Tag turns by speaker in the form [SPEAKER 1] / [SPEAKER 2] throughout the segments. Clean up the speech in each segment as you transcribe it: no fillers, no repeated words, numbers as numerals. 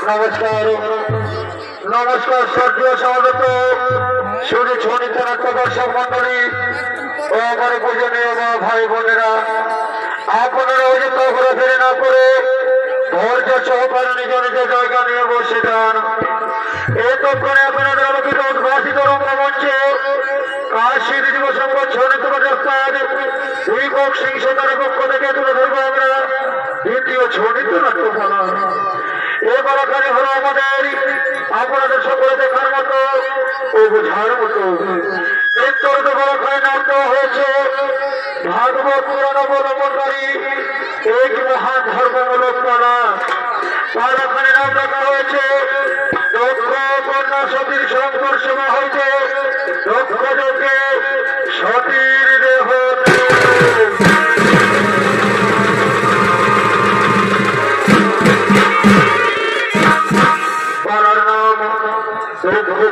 [SPEAKER 1] নমস্কার নমস্কার শ্রদ্ধেয় স্বাগত শুধু ছড়িত নাট্য দর্শক মন্ডলী ও আমার পূজনীয় ভাই বোনেরা, আপনারা অযথ ঘোরাফেরি না করে ধৈর্য সহকারে নিজ নিজ জায়গা নিয়ে বসে যান। এতক্ষণে আপনাদের আলোকিত উদ্ভাসিত রঙ্গমঞ্চে কাশী দিবস ছড়িত প্রস্তাব দীপক সিং সরকারের পক্ষ থেকে তুলে ধরবো আমরা দ্বিতীয় ছড়িত নাট্যকলা। এবার এখানে হলো আমাদের আপনাদের সকলে দেখার মতো ও বোঝার মতো নৃত্যরত বড়খানে নাম দেওয়া হয়েছে ভাগবত পুরাণ অবলম্বনকারী এক মহান ধর্মমূলক পালা। পালাখানে নাম রাখা হয়েছে দক্ষ কন্যা সতীর সংঘর্ষ হয়েছে দক্ষ যজ্ঞে সতীর দেহ।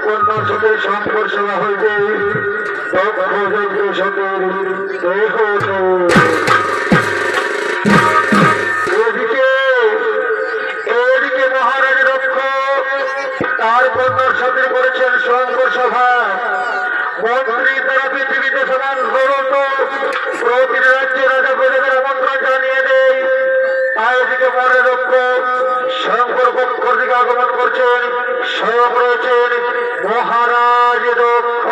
[SPEAKER 1] কন্যা সতীর সংঘর্ষ হইবে দক্ষ যজ্ঞ সতীর দেহ। এদিকে মহারাজ দক্ষ তার কন্যার সাথে করেছেন সংকর সভা। মন্ত্রী তারা পৃথিবীতে সমান গরত প্রতিটি রাজ্যে রাজা প্রজাদের আমন্ত্রণ জানিয়ে দেয়। তাই এদিকে মহারাজ দক্ষ শঙ্কর পক্ষর দিকে আগমন করছেন, স্বয়ং রয়েছেন মহারাজ দক্ষ।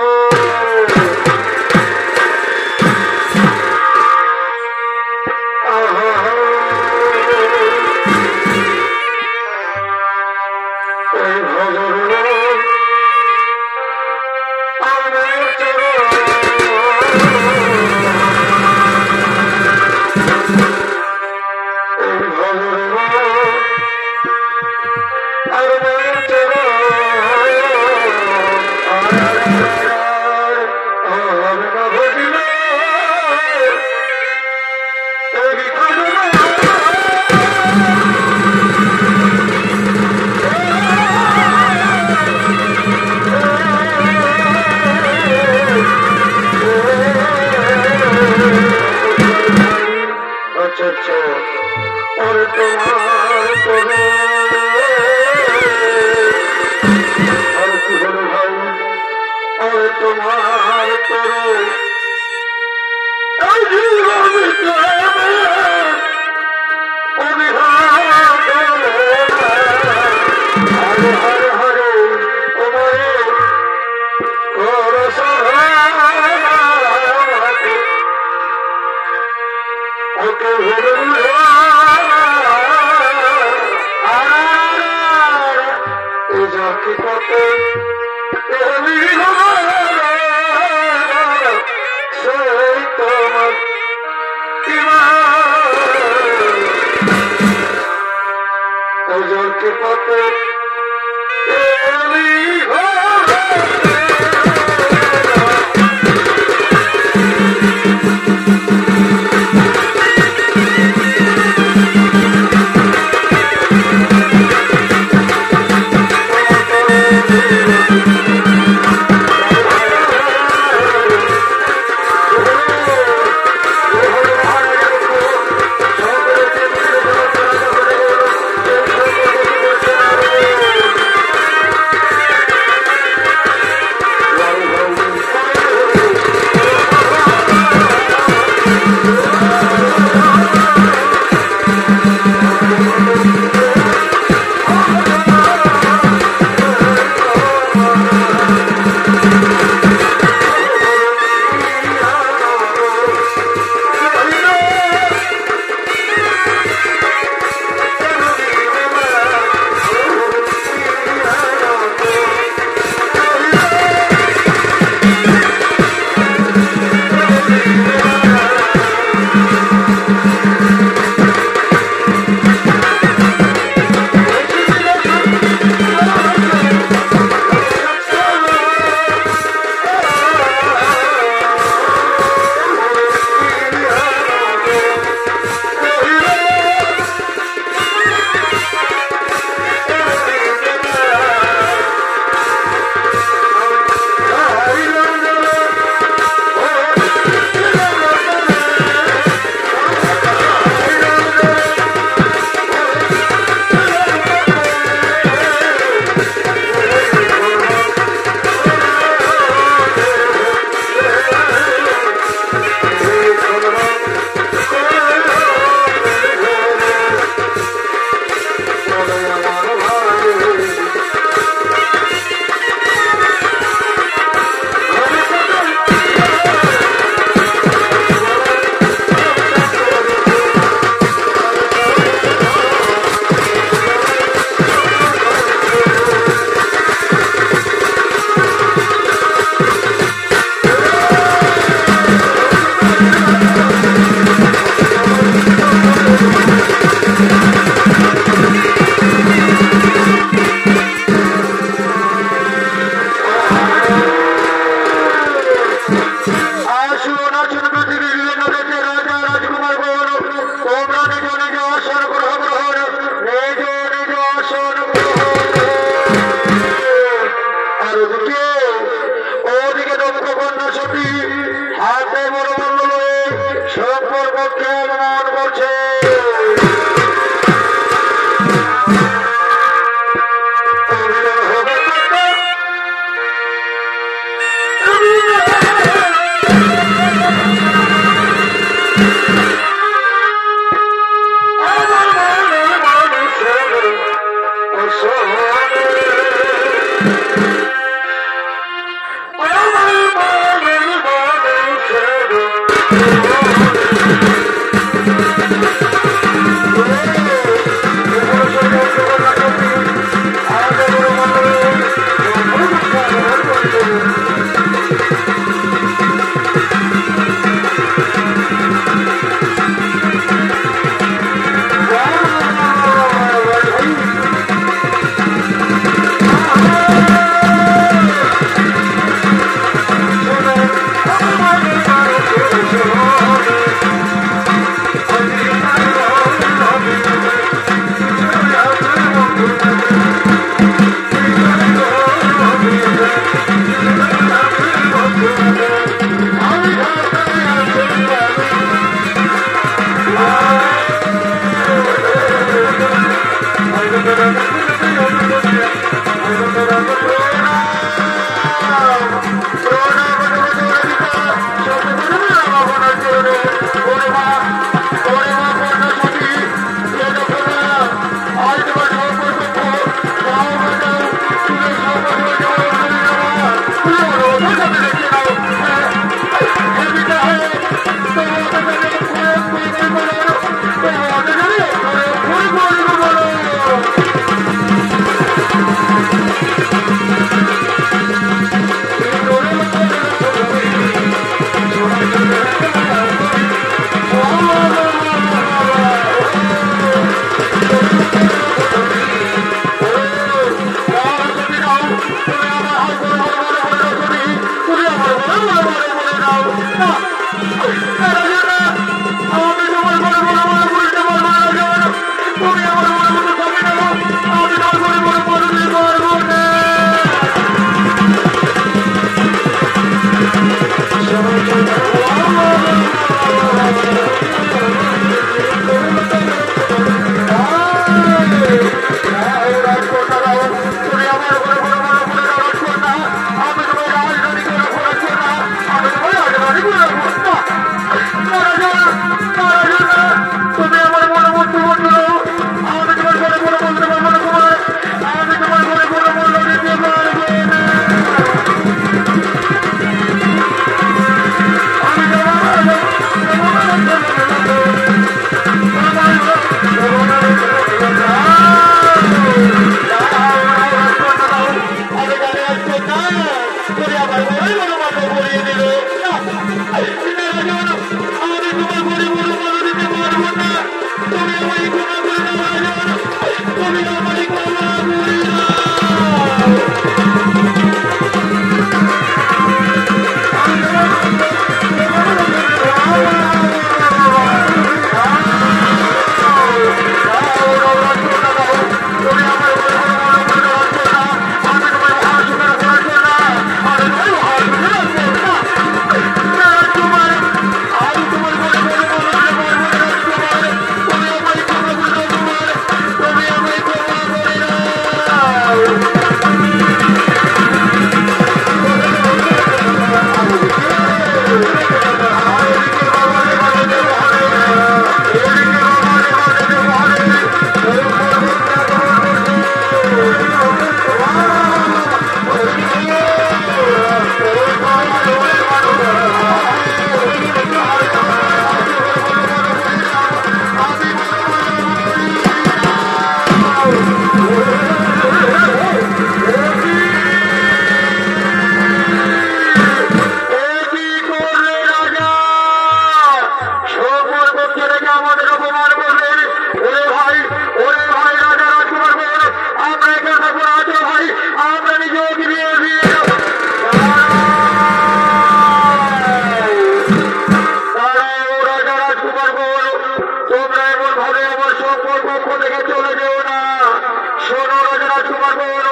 [SPEAKER 1] তোমার বোন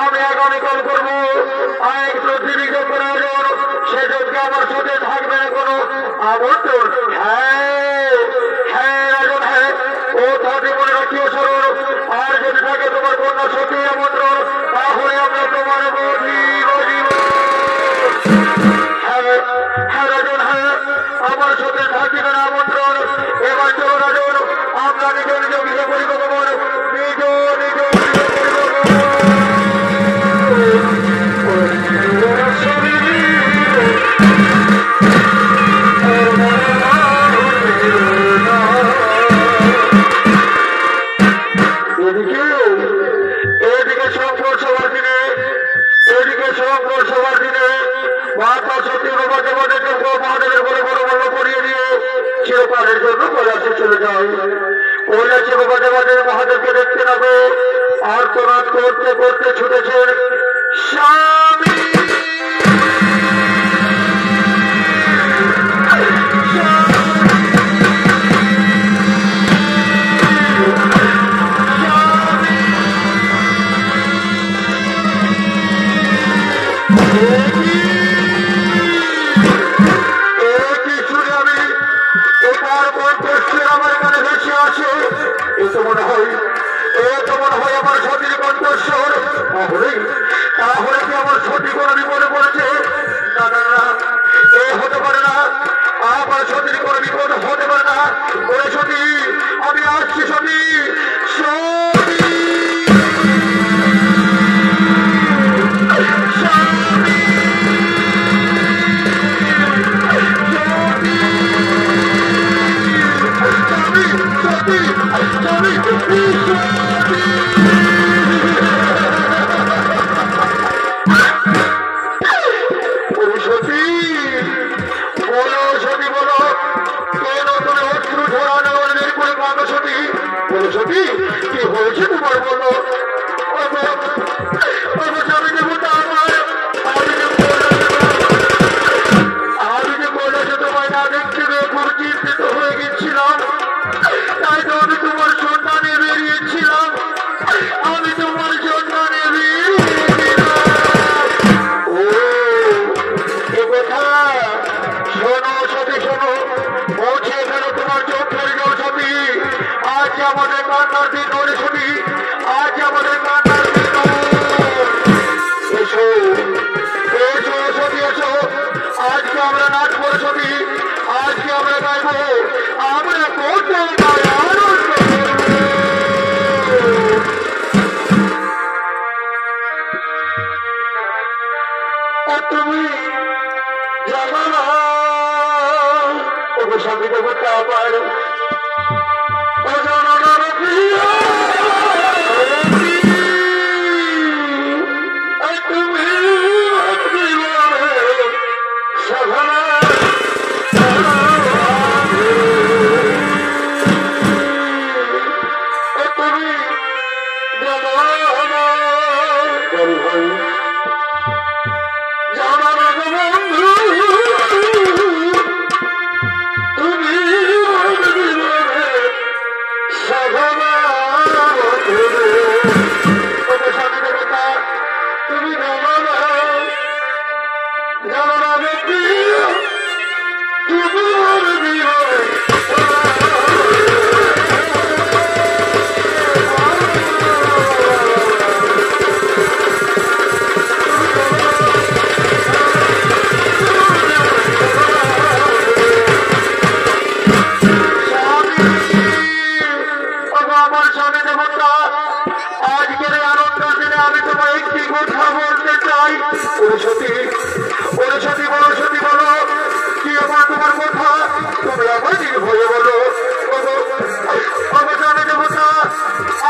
[SPEAKER 1] আমি আগামীকাল করবো আইন প্রতিনিধিত্ব প্রয়োজন সেজন্য আমার সাথে থাকবে না কোনো আমন্ত্রণ। হ্যাঁ হ্যাঁ রাজন হ্যাঁ ও তাকে মনে রাখিও স্মরণ আর যদি থাকে তোমার কন্যা সত্যি আমন্ত্রণ তাহলে আমরা তোমার হ্যাঁ রাজন হ্যাঁ আমার সাথে থাকবে না আমন্ত্রণ। এবার চলো রাজন আমরা নিজ নিজ গৃহ পরিকল্পন নিজ নিজ এদিকে সংকট সবার দিনে মহাত্মা সত্যি বাবাকে মহাদেবের বড় বড় বড় পড়িয়ে দিয়ে চিরকালের জন্য কৈলাসে চলে যায়। কৈলাসে বাবাদের মহাদেবকে দেখতে যাবে আর তোরাত করতে করতে ছুটেছেন স্বামী আমার সতীর কণ্ঠস্বর তাহলে কি আমার সতী কোনো বিপদে পড়েছে? না না না এ হতে পারে না আমার সতীর কোনো বিপদ হতে পারে না। ওরে সতী আমি আসছি সতী সতী কি হয়েছে তোমার বলো? আমি যে বলেছে তোমায় না দেখতে পেয়ে খুব চিন্তিত হয়ে গেছিলাম তাই তো আমি তোমার সন্ধানে বেরিয়েছিলাম আমি তোমার সন্ধানে ও এ কথা শোনো সতী শোনো পৌঁছে গেল তোমার চোখের জল সতী আজ আমাদের কান্নার দিন ওরে সতী আজ আমাদের কান্নার দিন এসো এসো সতী এসো আজকে আমরা নাচ করে সতী আজকে আমরা গাইবো আমরা কত তুমি জানো না ওকে স্বামী দেবতা আমার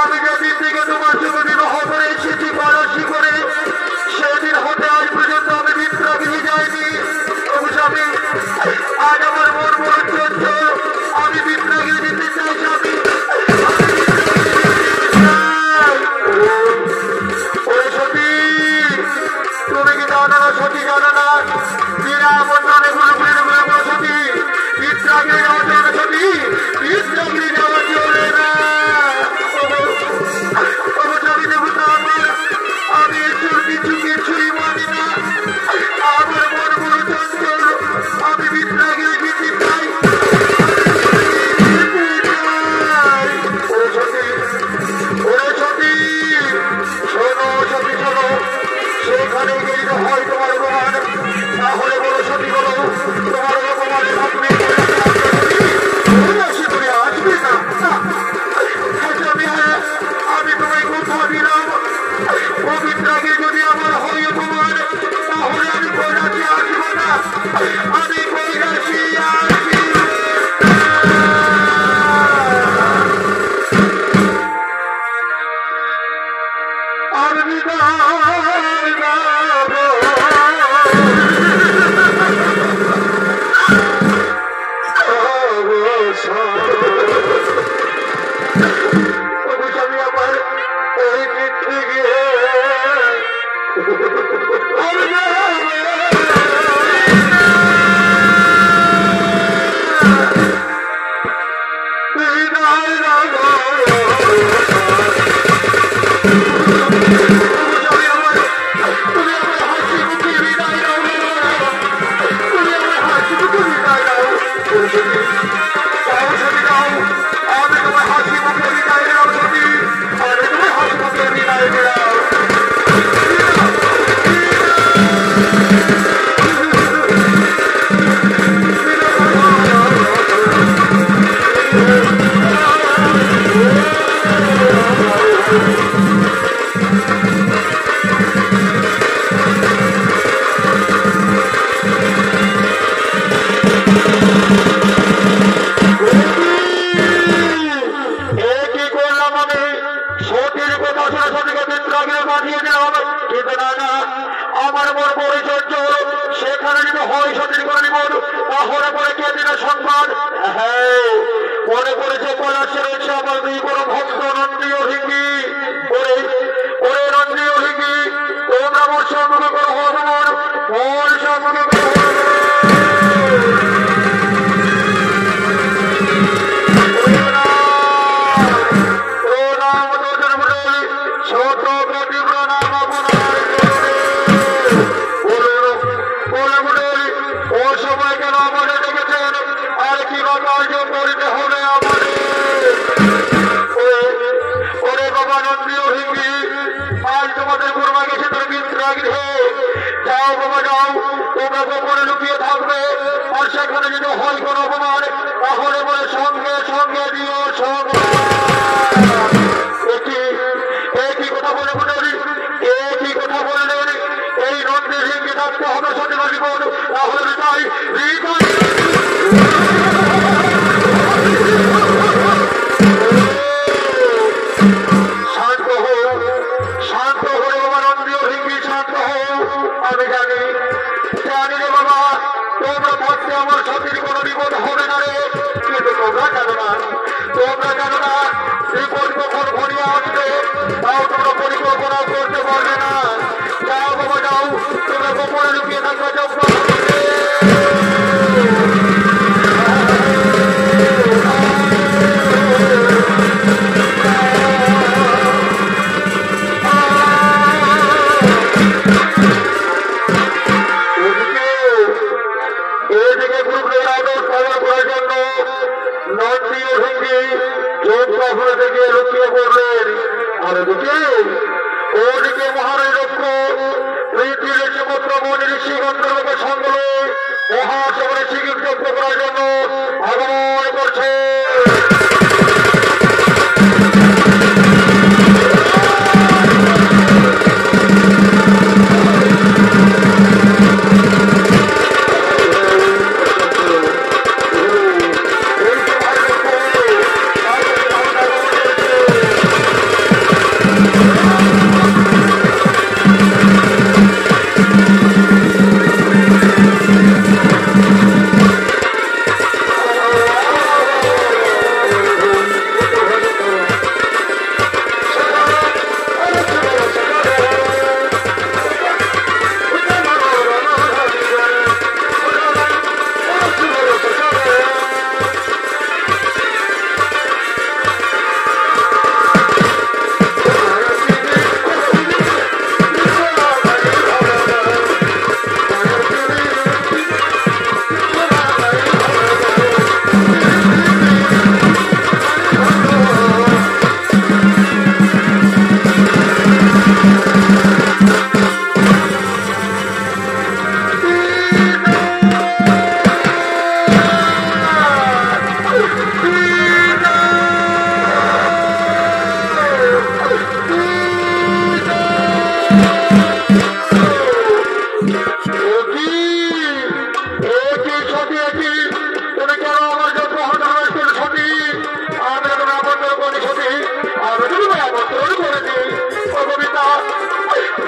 [SPEAKER 1] আমি যেদিন থেকে তোমার সঙ্গে বিবাহ করে এসেছি পড়াশি করে সেদিন হতে আজ পর্যন্ত আমি বিপ্লবী যাইনি। স্বামী আজ আমার মন মন চলছ আমি বিপ্লবী দিতে চাই স্বামী। ওরে সতী তুমি কি জানো না সতী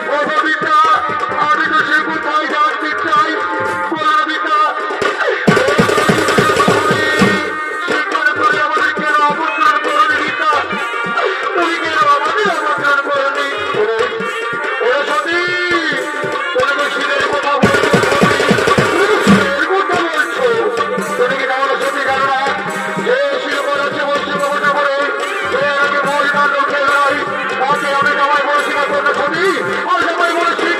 [SPEAKER 1] ও ববিতা আমি তো সে কোথায় জানতে চাই বলো ববিতা সেখানে করে আমাদের কেন আমন্ত্রণ করনি গীতা তুমি কেন আমাদের আমন্ত্রণ করনি ওরা সতী তুমি তো শীতের কথা বলছো কথা বলছো তুমি কি তাহলে সত্যি জানো না যে শিল্প আছে বলছি কথা বলে যে আমাকে মহিলা লোকে নয় তাকে আমি সবাই বলছি না কোনো সতী আর সবাই বলছি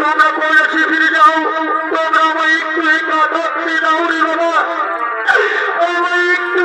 [SPEAKER 1] তোমরা কৈলাসে ফিরে যাও তোমরা আমায় একটু একা থাকতে দাও রে বাবা আমায় একটু